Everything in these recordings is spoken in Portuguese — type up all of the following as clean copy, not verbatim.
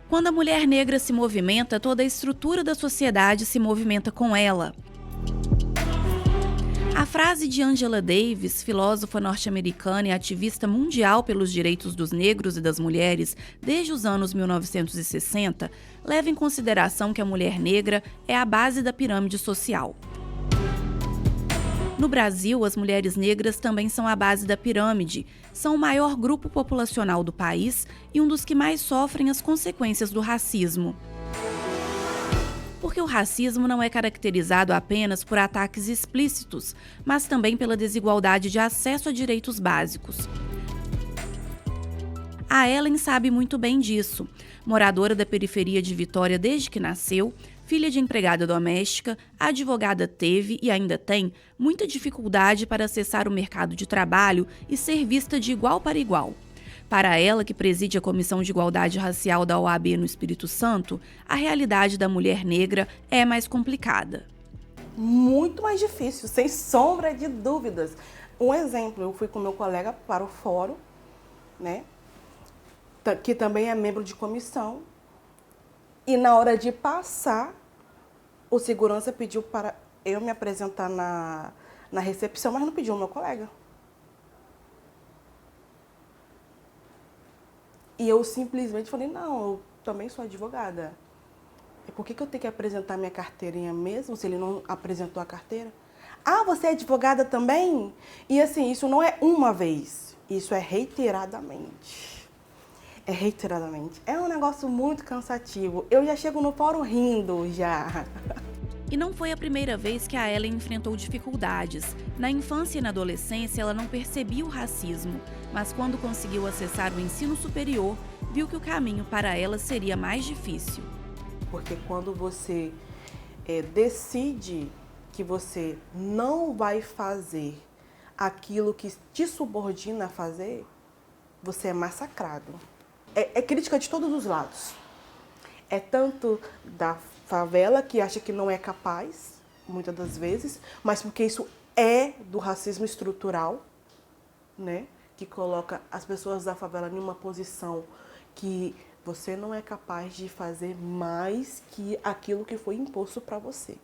Quando a mulher negra se movimenta, toda a estrutura da sociedade se movimenta com ela. A frase de Angela Davis, filósofa norte-americana e ativista mundial pelos direitos dos negros e das mulheres desde os anos 1960, leva em consideração que a mulher negra é a base da pirâmide social. No Brasil, as mulheres negras também são a base da pirâmide, são o maior grupo populacional do país e um dos que mais sofrem as consequências do racismo. Porque o racismo não é caracterizado apenas por ataques explícitos, mas também pela desigualdade de acesso a direitos básicos. A Ellen sabe muito bem disso. Moradora da periferia de Vitória desde que nasceu, filha de empregada doméstica, a advogada teve e ainda tem muita dificuldade para acessar o mercado de trabalho e ser vista de igual para igual. Para ela, que preside a Comissão de Igualdade Racial da OAB no Espírito Santo, a realidade da mulher negra é mais complicada. Muito mais difícil, sem sombra de dúvidas. Um exemplo, eu fui com meu colega para o fórum, né, que também é membro de comissão, e na hora de passar, o segurança pediu para eu me apresentar na recepção, mas não pediu o meu colega. E eu simplesmente falei, não, eu também sou advogada. E por que eu tenho que apresentar minha carteirinha mesmo, se ele não apresentou a carteira? Ah, você é advogada também? E assim, isso não é uma vez, isso é reiteradamente. É reiteradamente. É um negócio muito cansativo. Eu já chego no fórum rindo, já. E não foi a primeira vez que a Ellen enfrentou dificuldades. Na infância e na adolescência, ela não percebia o racismo, mas quando conseguiu acessar o ensino superior, viu que o caminho para ela seria mais difícil. Porque quando você decide que você não vai fazer aquilo que te subordina a fazer, você é massacrado. É crítica de todos os lados. É tanto da favela, que acha que não é capaz, muitas das vezes, mas porque isso é do racismo estrutural, né? Que coloca as pessoas da favela em uma posição que você não é capaz de fazer mais que aquilo que foi imposto para você,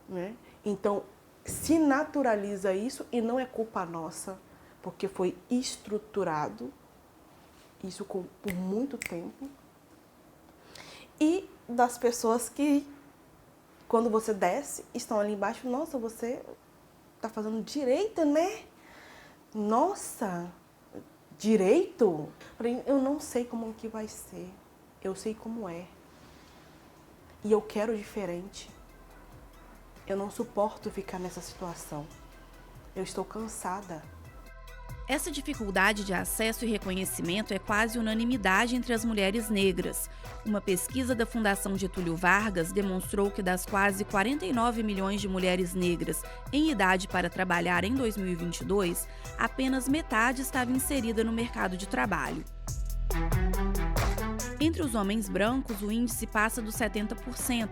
né? Então, se naturaliza isso e não é culpa nossa, porque foi estruturado isso por muito tempo. E das pessoas que, quando você desce, estão ali embaixo, nossa, você está fazendo direito, né? Nossa, direito? Eu não sei como que vai ser, eu sei como é. E eu quero diferente. Eu não suporto ficar nessa situação. Eu estou cansada. Essa dificuldade de acesso e reconhecimento é quase unanimidade entre as mulheres negras. Uma pesquisa da Fundação Getúlio Vargas demonstrou que das quase 49 milhões de mulheres negras em idade para trabalhar em 2022, apenas metade estava inserida no mercado de trabalho. Entre os homens brancos, o índice passa dos 70%.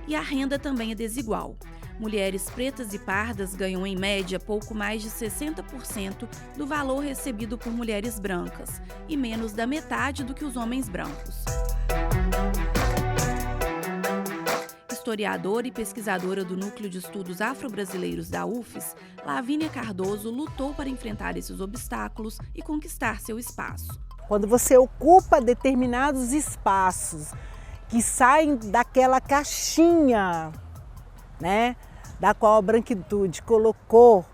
E a renda também é desigual. Mulheres pretas e pardas ganham, em média, pouco mais de 60% do valor recebido por mulheres brancas e menos da metade do que os homens brancos. Historiadora e pesquisadora do Núcleo de Estudos Afro-Brasileiros da UFES, Lavínia Cardoso lutou para enfrentar esses obstáculos e conquistar seu espaço. Quando você ocupa determinados espaços que saem daquela caixinha, né, da qual a branquitude colocou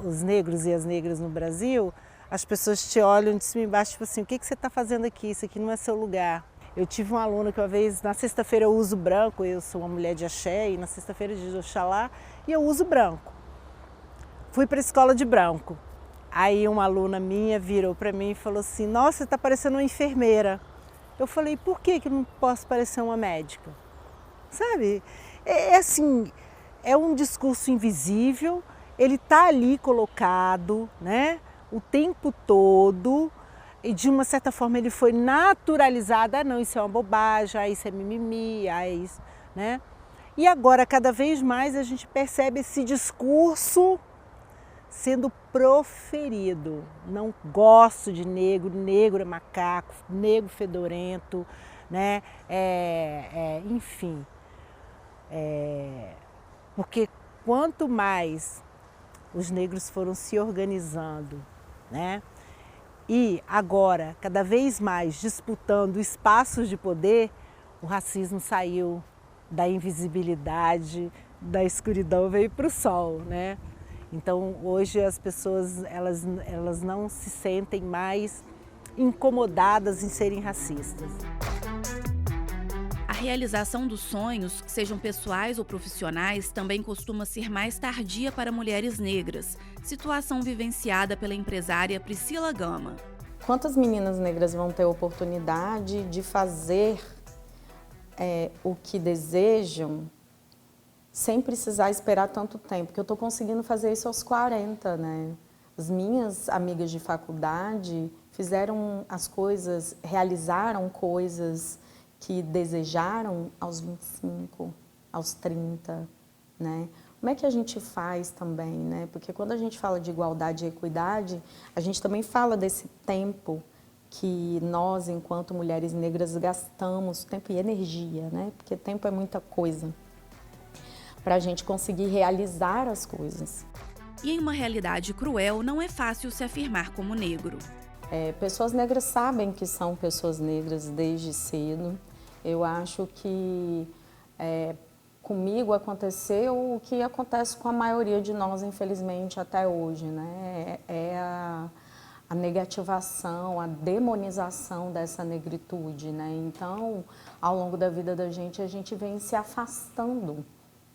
os negros e as negras no Brasil, as pessoas te olham de cima e embaixo, tipo assim, o que você está fazendo aqui? Isso aqui não é seu lugar. Eu tive uma aluna que uma vez, na sexta-feira eu uso branco, eu sou uma mulher de axé, e na sexta-feira de Oxalá, e eu uso branco. Fui para a escola de branco. Aí uma aluna minha virou para mim e falou assim, nossa, você está parecendo uma enfermeira. Eu falei, por que eu não posso parecer uma médica? Sabe? É assim, é um discurso invisível, ele está ali colocado, né, o tempo todo, e de uma certa forma ele foi naturalizado, ah não, isso é uma bobagem, ah isso é mimimi, ah isso, né? E agora cada vez mais a gente percebe esse discurso sendo proferido. Não gosto de negro, negro é macaco, negro fedorento, né? Enfim, porque quanto mais os negros foram se organizando, né? E agora, cada vez mais disputando espaços de poder, o racismo saiu da invisibilidade, da escuridão, veio para o sol, né? Então, hoje as pessoas elas não se sentem mais incomodadas em serem racistas. A realização dos sonhos, sejam pessoais ou profissionais, também costuma ser mais tardia para mulheres negras, situação vivenciada pela empresária Priscila Gama. Quantas meninas negras vão ter oportunidade de fazer o que desejam sem precisar esperar tanto tempo? Porque eu estou conseguindo fazer isso aos 40, né? As minhas amigas de faculdade fizeram as coisas, realizaram coisas que desejaram aos 25, aos 30, né? Como é que a gente faz também, né? Porque quando a gente fala de igualdade e equidade, a gente também fala desse tempo que nós, enquanto mulheres negras, gastamos, tempo e energia, né? Porque tempo é muita coisa, para a gente conseguir realizar as coisas. E em uma realidade cruel, não é fácil se afirmar como negro. Pessoas negras sabem que são pessoas negras desde cedo. Eu acho que comigo aconteceu o que acontece com a maioria de nós, infelizmente, até hoje, né? A negativação, a demonização dessa negritude, né? Então, ao longo da vida da gente, a gente vem se afastando,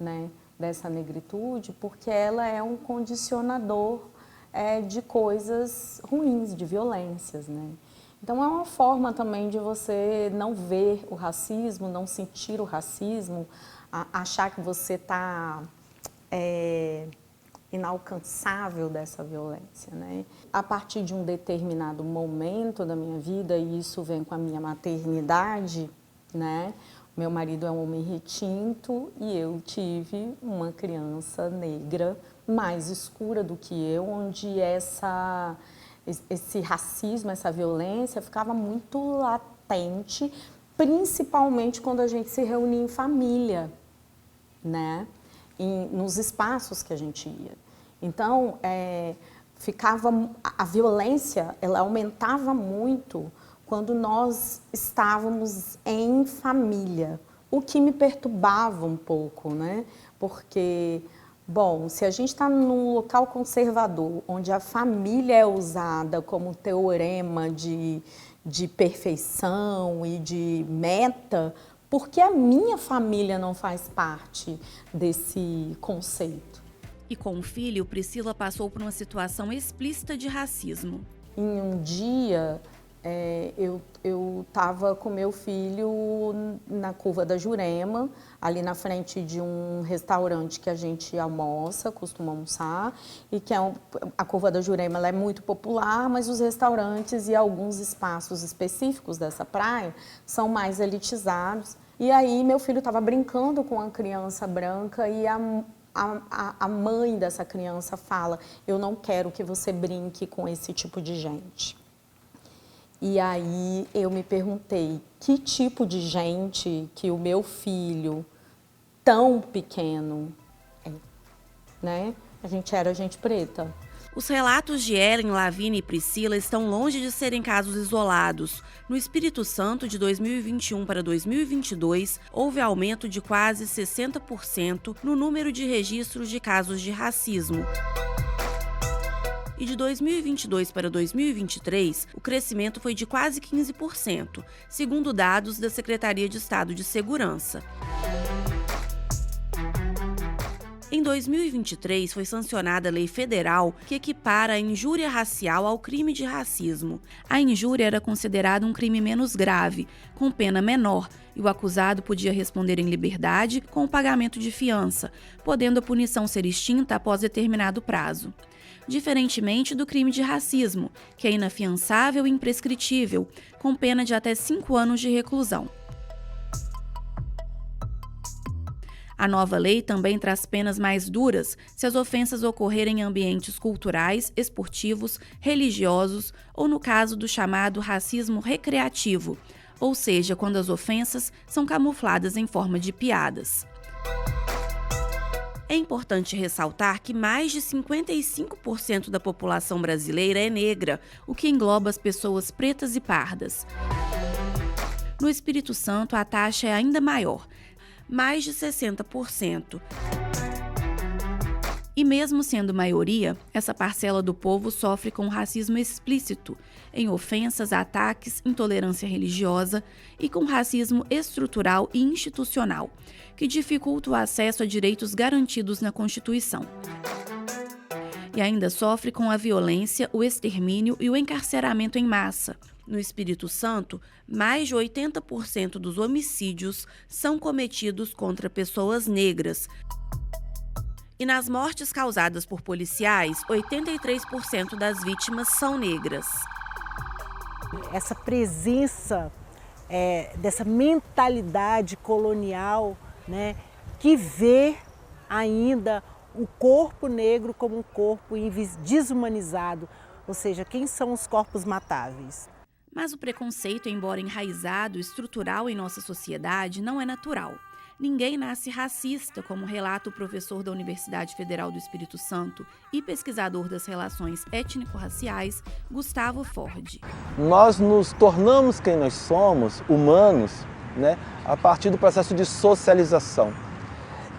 né, dessa negritude, porque ela é um condicionador de coisas ruins, de violências, né? Então é uma forma também de você não ver o racismo, não sentir o racismo, achar que você está inalcançável dessa violência, né? A partir de um determinado momento da minha vida, e isso vem com a minha maternidade, né? Meu marido é um homem retinto e eu tive uma criança negra mais escura do que eu, onde esse racismo, essa violência ficava muito latente, principalmente quando a gente se reunia em família, né? Nos espaços que a gente ia. Então, a violência, ela aumentava muito quando nós estávamos em família, o que me perturbava um pouco, né? Porque, bom, se a gente está num local conservador, onde a família é usada como teorema de perfeição e de meta, por que a minha família não faz parte desse conceito? E com o filho, Priscila passou por uma situação explícita de racismo. Em um dia, eu estava com meu filho na Curva da Jurema, ali na frente de um restaurante que a gente costuma almoçar, e que a Curva da Jurema ela é muito popular, mas os restaurantes e alguns espaços específicos dessa praia são mais elitizados. E aí meu filho estava brincando com uma criança branca e a mãe dessa criança fala: eu não quero que você brinque com esse tipo de gente. E aí eu me perguntei, que tipo de gente que o meu filho, tão pequeno, né? A gente era gente preta. Os relatos de Ellen, Lavínia e Priscila estão longe de serem casos isolados. No Espírito Santo, de 2021 para 2022, houve aumento de quase 60% no número de registros de casos de racismo. E de 2022 para 2023, o crescimento foi de quase 15%, segundo dados da Secretaria de Estado de Segurança. Em 2023, foi sancionada a lei federal que equipara a injúria racial ao crime de racismo. A injúria era considerada um crime menos grave, com pena menor, e o acusado podia responder em liberdade com o pagamento de fiança, podendo a punição ser extinta após determinado prazo. Diferentemente do crime de racismo, que é inafiançável e imprescritível, com pena de até 5 anos de reclusão. A nova lei também traz penas mais duras se as ofensas ocorrerem em ambientes culturais, esportivos, religiosos ou no caso do chamado racismo recreativo, ou seja, quando as ofensas são camufladas em forma de piadas. É importante ressaltar que mais de 55% da população brasileira é negra, o que engloba as pessoas pretas e pardas. No Espírito Santo, a taxa é ainda maior, mais de 60%. E mesmo sendo maioria, essa parcela do povo sofre com racismo explícito, em ofensas, ataques, intolerância religiosa e com racismo estrutural e institucional, que dificulta o acesso a direitos garantidos na Constituição. E ainda sofre com a violência, o extermínio e o encarceramento em massa. No Espírito Santo, mais de 80% dos homicídios são cometidos contra pessoas negras. E nas mortes causadas por policiais, 83% das vítimas são negras. Essa presença dessa mentalidade colonial, né, que vê ainda o corpo negro como um corpo desumanizado, ou seja, quem são os corpos matáveis? Mas o preconceito, embora enraizado, estrutural em nossa sociedade, não é natural. Ninguém nasce racista, como relata o professor da Universidade Federal do Espírito Santo e pesquisador das relações étnico-raciais, Gustavo Ford. Nós nos tornamos quem nós somos, humanos, né, a partir do processo de socialização.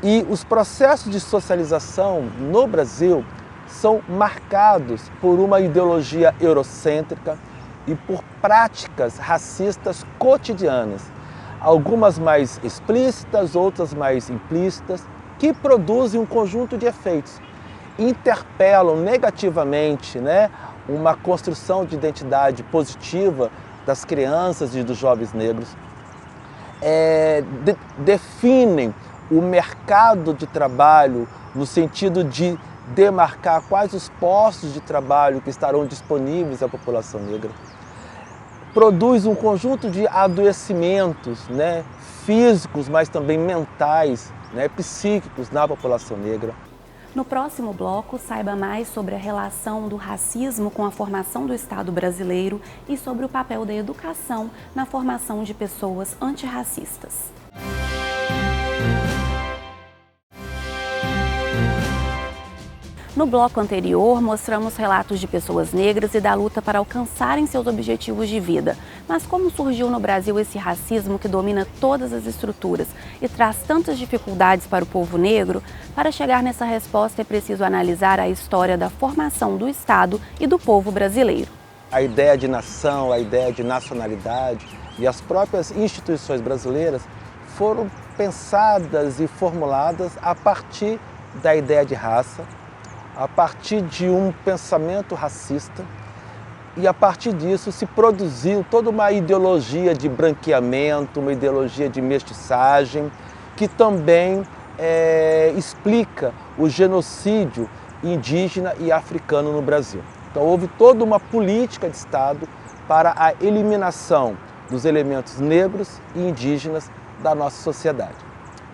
E os processos de socialização no Brasil são marcados por uma ideologia eurocêntrica e por práticas racistas cotidianas, algumas mais explícitas, outras mais implícitas, que produzem um conjunto de efeitos, interpelam negativamente, né, uma construção de identidade positiva das crianças e dos jovens negros, definem o mercado de trabalho no sentido de demarcar quais os postos de trabalho que estarão disponíveis à população negra. Produz um conjunto de adoecimentos, né, físicos, mas também mentais, né, psíquicos na população negra. No próximo bloco, saiba mais sobre a relação do racismo com a formação do Estado brasileiro e sobre o papel da educação na formação de pessoas antirracistas. No bloco anterior, mostramos relatos de pessoas negras e da luta para alcançarem seus objetivos de vida. Mas como surgiu no Brasil esse racismo que domina todas as estruturas e traz tantas dificuldades para o povo negro? Para chegar nessa resposta é preciso analisar a história da formação do Estado e do povo brasileiro. A ideia de nação, a ideia de nacionalidade e as próprias instituições brasileiras foram pensadas e formuladas a partir da ideia de raça, a partir de um pensamento racista, e a partir disso se produziu toda uma ideologia de branqueamento, uma ideologia de mestiçagem, que também explica o genocídio indígena e africano no Brasil. Então houve toda uma política de Estado para a eliminação dos elementos negros e indígenas da nossa sociedade.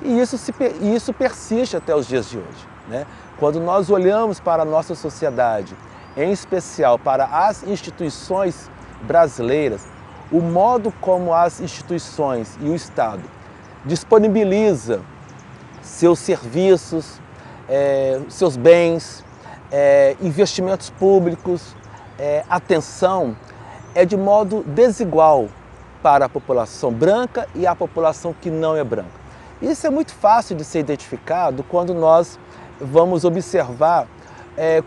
E isso persiste até os dias de hoje, né? Quando nós olhamos para a nossa sociedade, em especial para as instituições brasileiras, o modo como as instituições e o Estado disponibiliza seus serviços, seus bens, investimentos públicos, atenção, é de modo desigual para a população branca e a população que não é branca. Isso é muito fácil de ser identificado quando nós vamos observar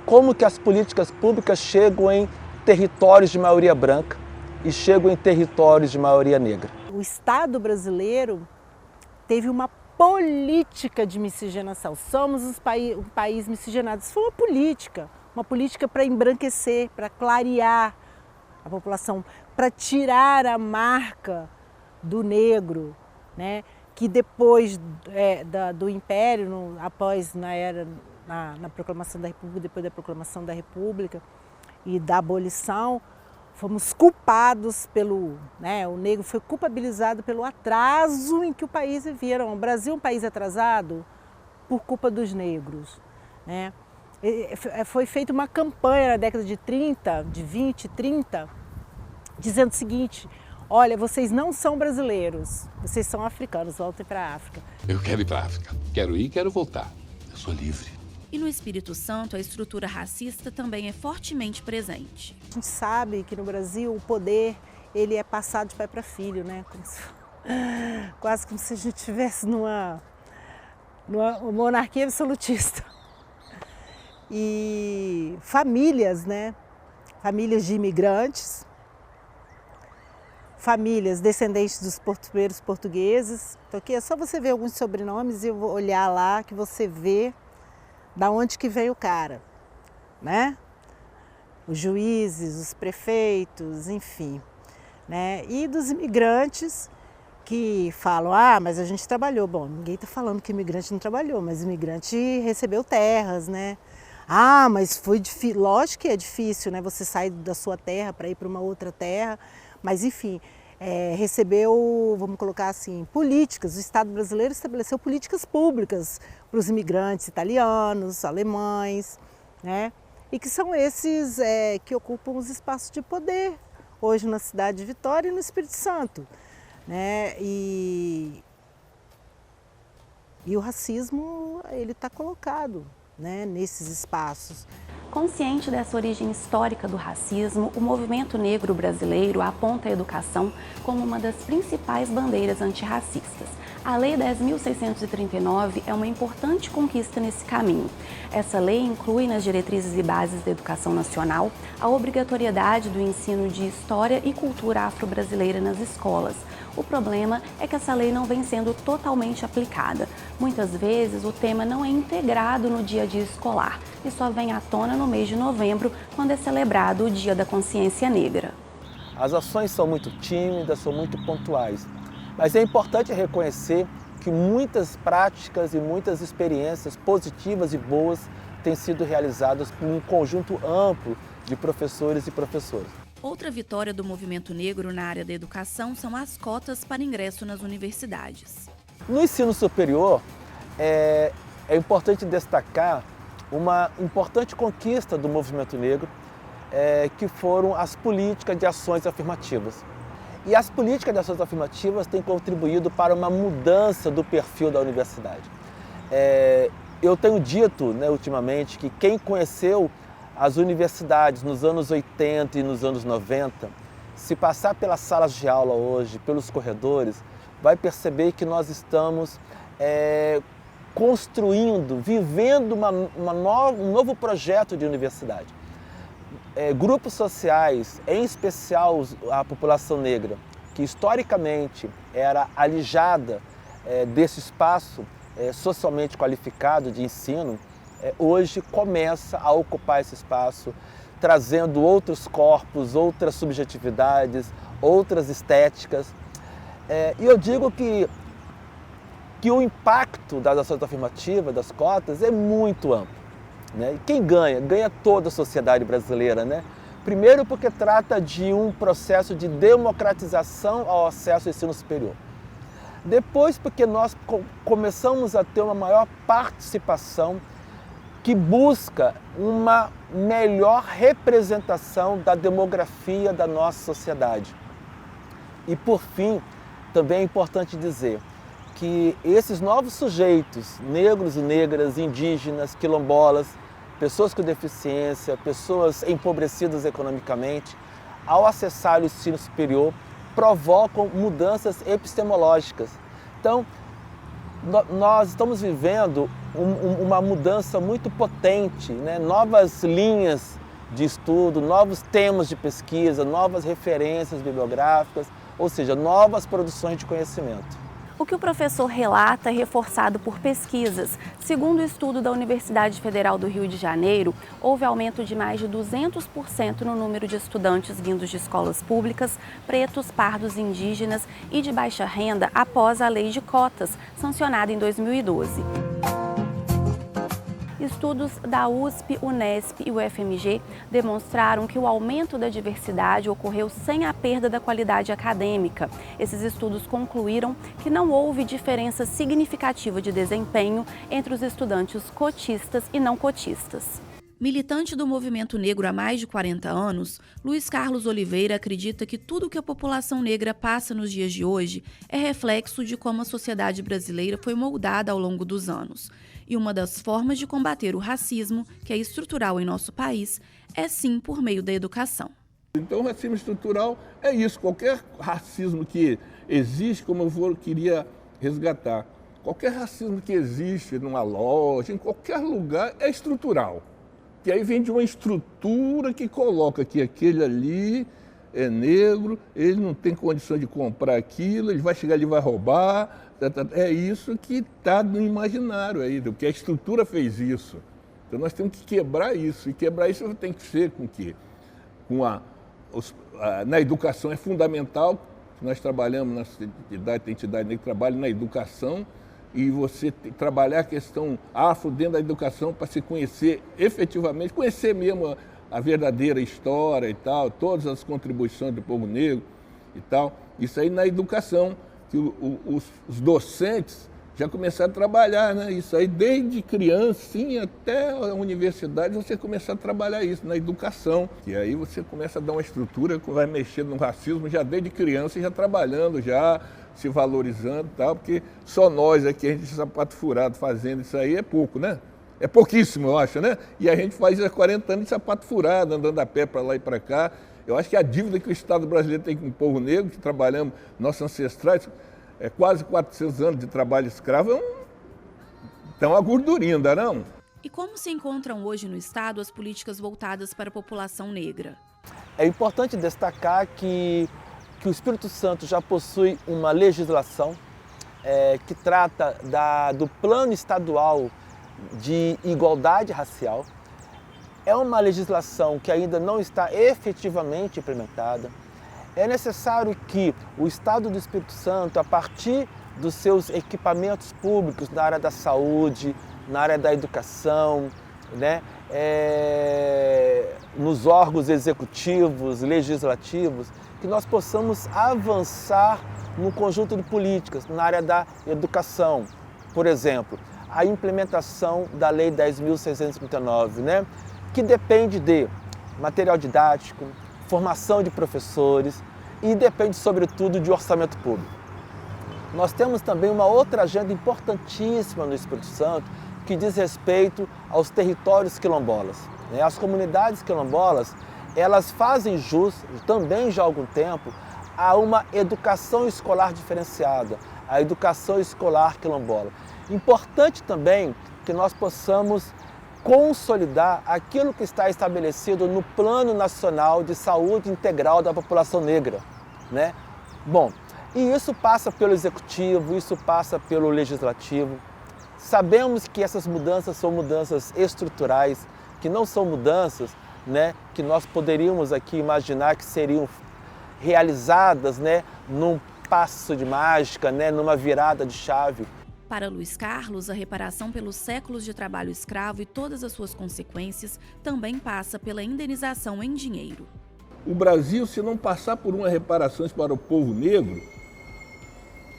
como que as políticas públicas chegam em territórios de maioria branca e chegam em territórios de maioria negra. O Estado brasileiro teve uma política de miscigenação. Somos um país miscigenado. Isso foi uma política para embranquecer, para clarear a população, para tirar a marca do negro, né? Que depois do Império, após na proclamação da República, depois da proclamação da República e da abolição, fomos culpados pelo, né, o negro foi culpabilizado pelo atraso em que o país vivia. O Brasil é um país atrasado por culpa dos negros, né? Foi feita uma campanha na década de 30, de 20, 30, dizendo o seguinte: olha, vocês não são brasileiros, vocês são africanos, voltem para a África. Eu quero ir para a África, quero ir e quero voltar, eu sou livre. E no Espírito Santo, a estrutura racista também é fortemente presente. A gente sabe que no Brasil o poder ele é passado de pai para filho, né? Quase como se a gente estivesse numa monarquia absolutista. E famílias, né? Famílias de imigrantes, famílias descendentes dos primeiros portugueses. Então aqui é só você ver alguns sobrenomes e eu vou olhar lá que você vê da onde que veio o cara, né? Os juízes, os prefeitos, enfim, né? E dos imigrantes que falam: ah, mas a gente trabalhou. Bom, ninguém está falando que imigrante não trabalhou, mas imigrante recebeu terras, né? Ah, mas foi difícil. Lógico que é difícil, né? Você sai da sua terra para ir para uma outra terra, mas enfim, recebeu, vamos colocar assim, políticas. O Estado brasileiro estabeleceu políticas públicas para os imigrantes italianos, alemães, né? E que são esses que ocupam os espaços de poder hoje na cidade de Vitória e no Espírito Santo, né? E o racismo, ele está colocado, né, nesses espaços. Consciente dessa origem histórica do racismo, o movimento negro brasileiro aponta a educação como uma das principais bandeiras antirracistas. A Lei 10.639 é uma importante conquista nesse caminho. Essa lei inclui nas diretrizes e bases da educação nacional a obrigatoriedade do ensino de história e cultura afro-brasileira nas escolas. O problema é que essa lei não vem sendo totalmente aplicada. Muitas vezes o tema não é integrado no dia a dia escolar e só vem à tona no mês de novembro, quando é celebrado o Dia da Consciência Negra. As ações são muito tímidas, são muito pontuais, mas é importante reconhecer que muitas práticas e muitas experiências positivas e boas têm sido realizadas por um conjunto amplo de professores e professoras. Outra vitória do movimento negro na área da educação são as cotas para ingresso nas universidades. No ensino superior, é importante destacar uma importante conquista do movimento negro, que foram as políticas de ações afirmativas. E as políticas de ações afirmativas têm contribuído para uma mudança do perfil da universidade. Eu tenho dito, né, ultimamente, que quem conheceu as universidades nos anos 80 e nos anos 90, se passar pelas salas de aula hoje, pelos corredores, vai perceber que nós estamos construindo, vivendo um novo projeto de universidade. Grupos sociais, em especial a população negra, que historicamente era alijada desse espaço socialmente qualificado de ensino, hoje começa a ocupar esse espaço, trazendo outros corpos, outras subjetividades, outras estéticas. E eu digo que o impacto das ações afirmativas, das cotas, é muito amplo, né? E quem ganha? Ganha toda a sociedade brasileira, né? Primeiro porque trata de um processo de democratização ao acesso ao ensino superior. Depois porque nós começamos a ter uma maior participação que busca uma melhor representação da demografia da nossa sociedade. E por fim, também é importante dizer que esses novos sujeitos, negros e negras, indígenas, quilombolas, pessoas com deficiência, pessoas empobrecidas economicamente, ao acessar o ensino superior, provocam mudanças epistemológicas. Então, nós estamos vivendo uma mudança muito potente, né? Novas linhas de estudo, novos temas de pesquisa, novas referências bibliográficas, ou seja, novas produções de conhecimento. O que o professor relata é reforçado por pesquisas. Segundo o estudo da Universidade Federal do Rio de Janeiro, houve aumento de mais de 200% no número de estudantes vindos de escolas públicas, pretos, pardos, indígenas e de baixa renda após a Lei de Cotas, sancionada em 2012. Estudos da USP, Unesp e UFMG demonstraram que o aumento da diversidade ocorreu sem a perda da qualidade acadêmica. Esses estudos concluíram que não houve diferença significativa de desempenho entre os estudantes cotistas e não cotistas. Militante do movimento negro há mais de 40 anos, Luiz Carlos Oliveira acredita que tudo que a população negra passa nos dias de hoje é reflexo de como a sociedade brasileira foi moldada ao longo dos anos. E uma das formas de combater o racismo, que é estrutural em nosso país, é sim por meio da educação. Então o racismo estrutural é isso, qualquer racismo que existe, como eu queria resgatar, qualquer racismo que existe numa loja, em qualquer lugar, é estrutural. Que aí vem de uma estrutura que coloca que aquele ali é negro, ele não tem condição de comprar aquilo, ele vai chegar ali e vai roubar. É isso que está no imaginário aí, porque a estrutura fez isso. Então nós temos que quebrar isso, e quebrar isso tem que ser com que? Na educação é fundamental, nós trabalhamos na entidade, tem entidade negra que trabalha na educação, e você trabalhar a questão afro dentro da educação para se conhecer efetivamente, conhecer mesmo a verdadeira história e tal, todas as contribuições do povo negro e tal. Isso aí na educação, que os docentes já começaram a trabalhar, né? Isso aí desde criancinha até a universidade, você começa a trabalhar isso na educação. E aí você começa a dar uma estrutura que vai mexer no racismo já desde criança, já trabalhando, já se valorizando e tal, porque só nós aqui, a gente sapato furado fazendo isso aí é pouco, né? É pouquíssimo, eu acho, né? E a gente faz há 40 anos de sapato furado, andando a pé para lá e para cá. Eu acho que a dívida que o Estado brasileiro tem com o povo negro, que trabalhamos, nossos ancestrais, quase 400 anos de trabalho escravo, então a gordurinha, ainda não? E como se encontram hoje no Estado as políticas voltadas para a população negra? É importante destacar que o Espírito Santo já possui uma legislação que trata do plano estadual de igualdade racial. É uma legislação que ainda não está efetivamente implementada. É necessário que o Estado do Espírito Santo, a partir dos seus equipamentos públicos na área da saúde, na área da educação, né, nos órgãos executivos, legislativos, que nós possamos avançar no conjunto de políticas na área da educação. Por exemplo, a implementação da Lei 10.639, né, que depende de material didático, formação de professores e depende, sobretudo, de orçamento público. Nós temos também uma outra agenda importantíssima no Espírito Santo que diz respeito aos territórios quilombolas. As comunidades quilombolas, elas fazem jus, também já há algum tempo, a uma educação escolar diferenciada, a educação escolar quilombola. Importante também que nós possamos consolidar aquilo que está estabelecido no Plano Nacional de Saúde Integral da População Negra, né? Bom, e isso passa pelo Executivo, isso passa pelo Legislativo. Sabemos que essas mudanças são mudanças estruturais, que não são mudanças, né, que nós poderíamos aqui imaginar que seriam realizadas, né, num passo de mágica, né, numa virada de chave. Para Luiz Carlos, a reparação pelos séculos de trabalho escravo e todas as suas consequências também passa pela indenização em dinheiro. O Brasil, se não passar por uma reparação para o povo negro,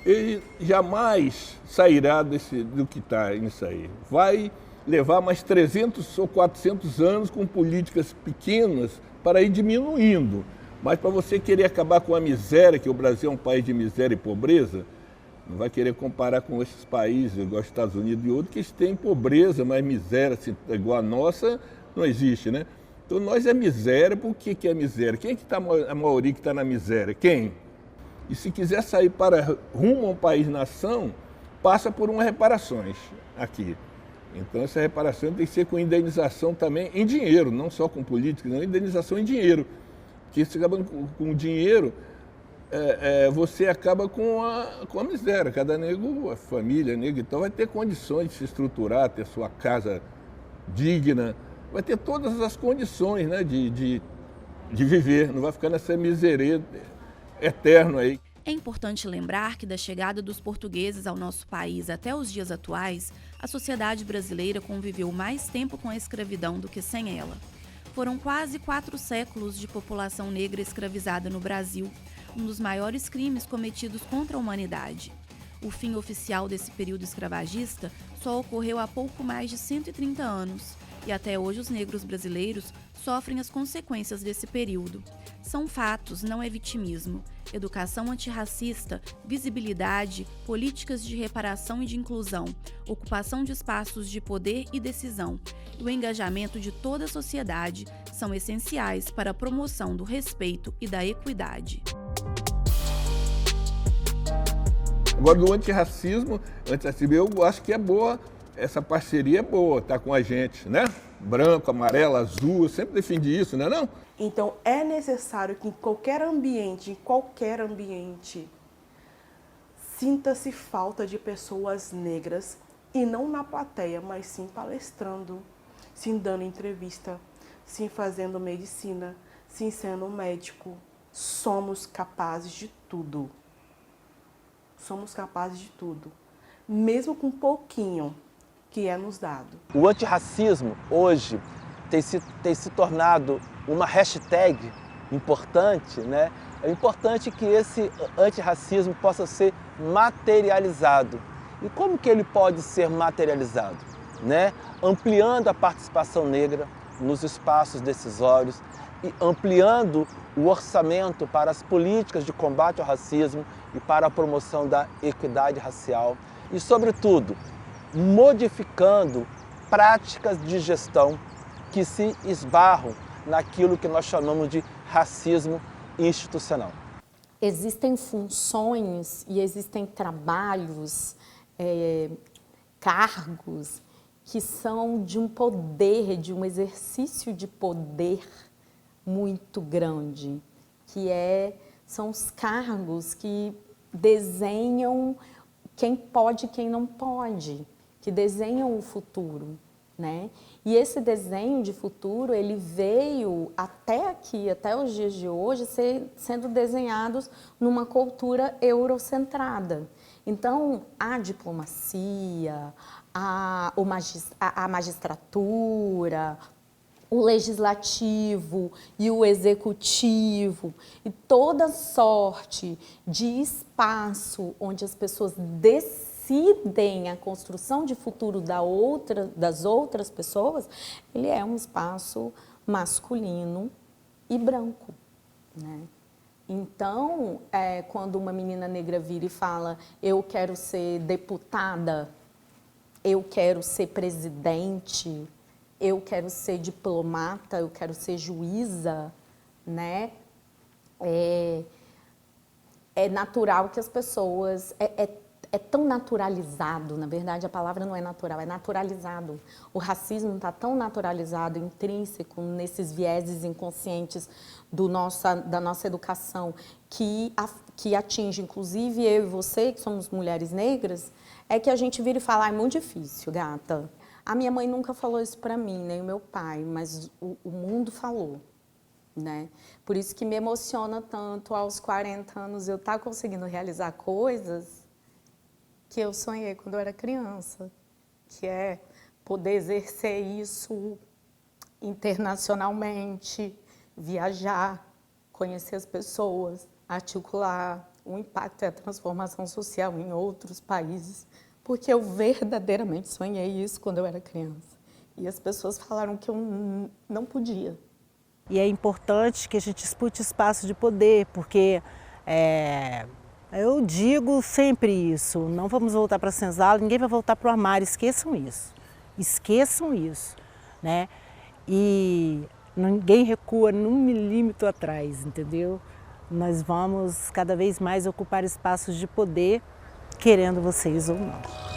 ele jamais sairá do que está nisso aí. Vai levar mais 300 ou 400 anos com políticas pequenas para ir diminuindo. Mas para você querer acabar com a miséria, que o Brasil é um país de miséria e pobreza, não vai querer comparar com esses países, igual os Estados Unidos e outros, que têm pobreza, mas miséria assim, igual a nossa não existe, né? Então nós é miséria, por que é miséria? Quem é que está a maioria que está na miséria? Quem? E se quiser sair para rumo a um país-nação, passa por umas reparações aqui. Então essa reparação tem que ser com indenização também em dinheiro, não só com política, não, indenização em dinheiro. Porque se acaba com dinheiro, você acaba com a miséria. Cada negro, a família negra e tal, vai ter condições de se estruturar, ter sua casa digna, vai ter todas as condições, né, de viver, não vai ficar nessa miséria eterno aí. É importante lembrar que da chegada dos portugueses ao nosso país até os dias atuais, a sociedade brasileira conviveu mais tempo com a escravidão do que sem ela. Foram quase 4 séculos de população negra escravizada no Brasil, um dos maiores crimes cometidos contra a humanidade. O fim oficial desse período escravagista só ocorreu há pouco mais de 130 anos, e até hoje os negros brasileiros sofrem as consequências desse período. São fatos, não é vitimismo. Educação antirracista, visibilidade, políticas de reparação e de inclusão, ocupação de espaços de poder e decisão e o engajamento de toda a sociedade são essenciais para a promoção do respeito e da equidade. Agora, do antirracismo, eu acho que é boa, essa parceria é boa, tá com a gente, né? Branco, amarelo, azul, eu sempre defendi isso, não é não? Então, é necessário que em qualquer ambiente, sinta-se falta de pessoas negras, e não na plateia, mas sim palestrando, sim dando entrevista, sim fazendo medicina, sim sendo médico. Somos capazes de tudo. Somos capazes de tudo, mesmo com pouquinho que é nos dado. O antirracismo hoje tem se tornado uma hashtag importante, né? É importante que esse antirracismo possa ser materializado. E como que ele pode ser materializado? Né? Ampliando a participação negra nos espaços decisórios e ampliando o orçamento para as políticas de combate ao racismo e para a promoção da equidade racial e, sobretudo, modificando práticas de gestão que se esbarram naquilo que nós chamamos de racismo institucional. Existem funções e existem trabalhos, cargos que são de um poder, de um exercício de poder muito grande, que são os cargos que desenham quem pode e quem não pode, que desenham o futuro, né? E esse desenho de futuro, ele veio até aqui, até os dias de hoje, sendo desenhados numa cultura eurocentrada. Então, a diplomacia, a magistratura, o legislativo e o executivo, e toda sorte de espaço onde as pessoas decidem a construção de futuro das outras pessoas, ele é um espaço masculino e branco, né? Então, quando uma menina negra vira e fala, eu quero ser deputada, eu quero ser presidente, eu quero ser diplomata, eu quero ser juíza, né? É natural que as pessoas... É tão naturalizado, na verdade a palavra não é natural, é naturalizado. O racismo está tão naturalizado, intrínseco nesses vieses inconscientes da nossa educação, que atinge, inclusive eu e você, que somos mulheres negras, é que a gente vira e fala, é muito difícil, gata. A minha mãe nunca falou isso para mim, nem o meu pai, mas o mundo falou, né? Por isso que me emociona tanto aos 40 anos eu estar conseguindo realizar coisas que eu sonhei quando eu era criança, que é poder exercer isso internacionalmente, viajar, conhecer as pessoas, articular o impacto e a transformação social em outros países, porque eu verdadeiramente sonhei isso quando eu era criança. E as pessoas falaram que eu não podia. E é importante que a gente dispute espaço de poder, porque eu digo sempre isso, não vamos voltar para a senzala, ninguém vai voltar para o armário, esqueçam isso, né? E ninguém recua num milímetro atrás, entendeu? Nós vamos cada vez mais ocupar espaços de poder, querendo vocês ou não.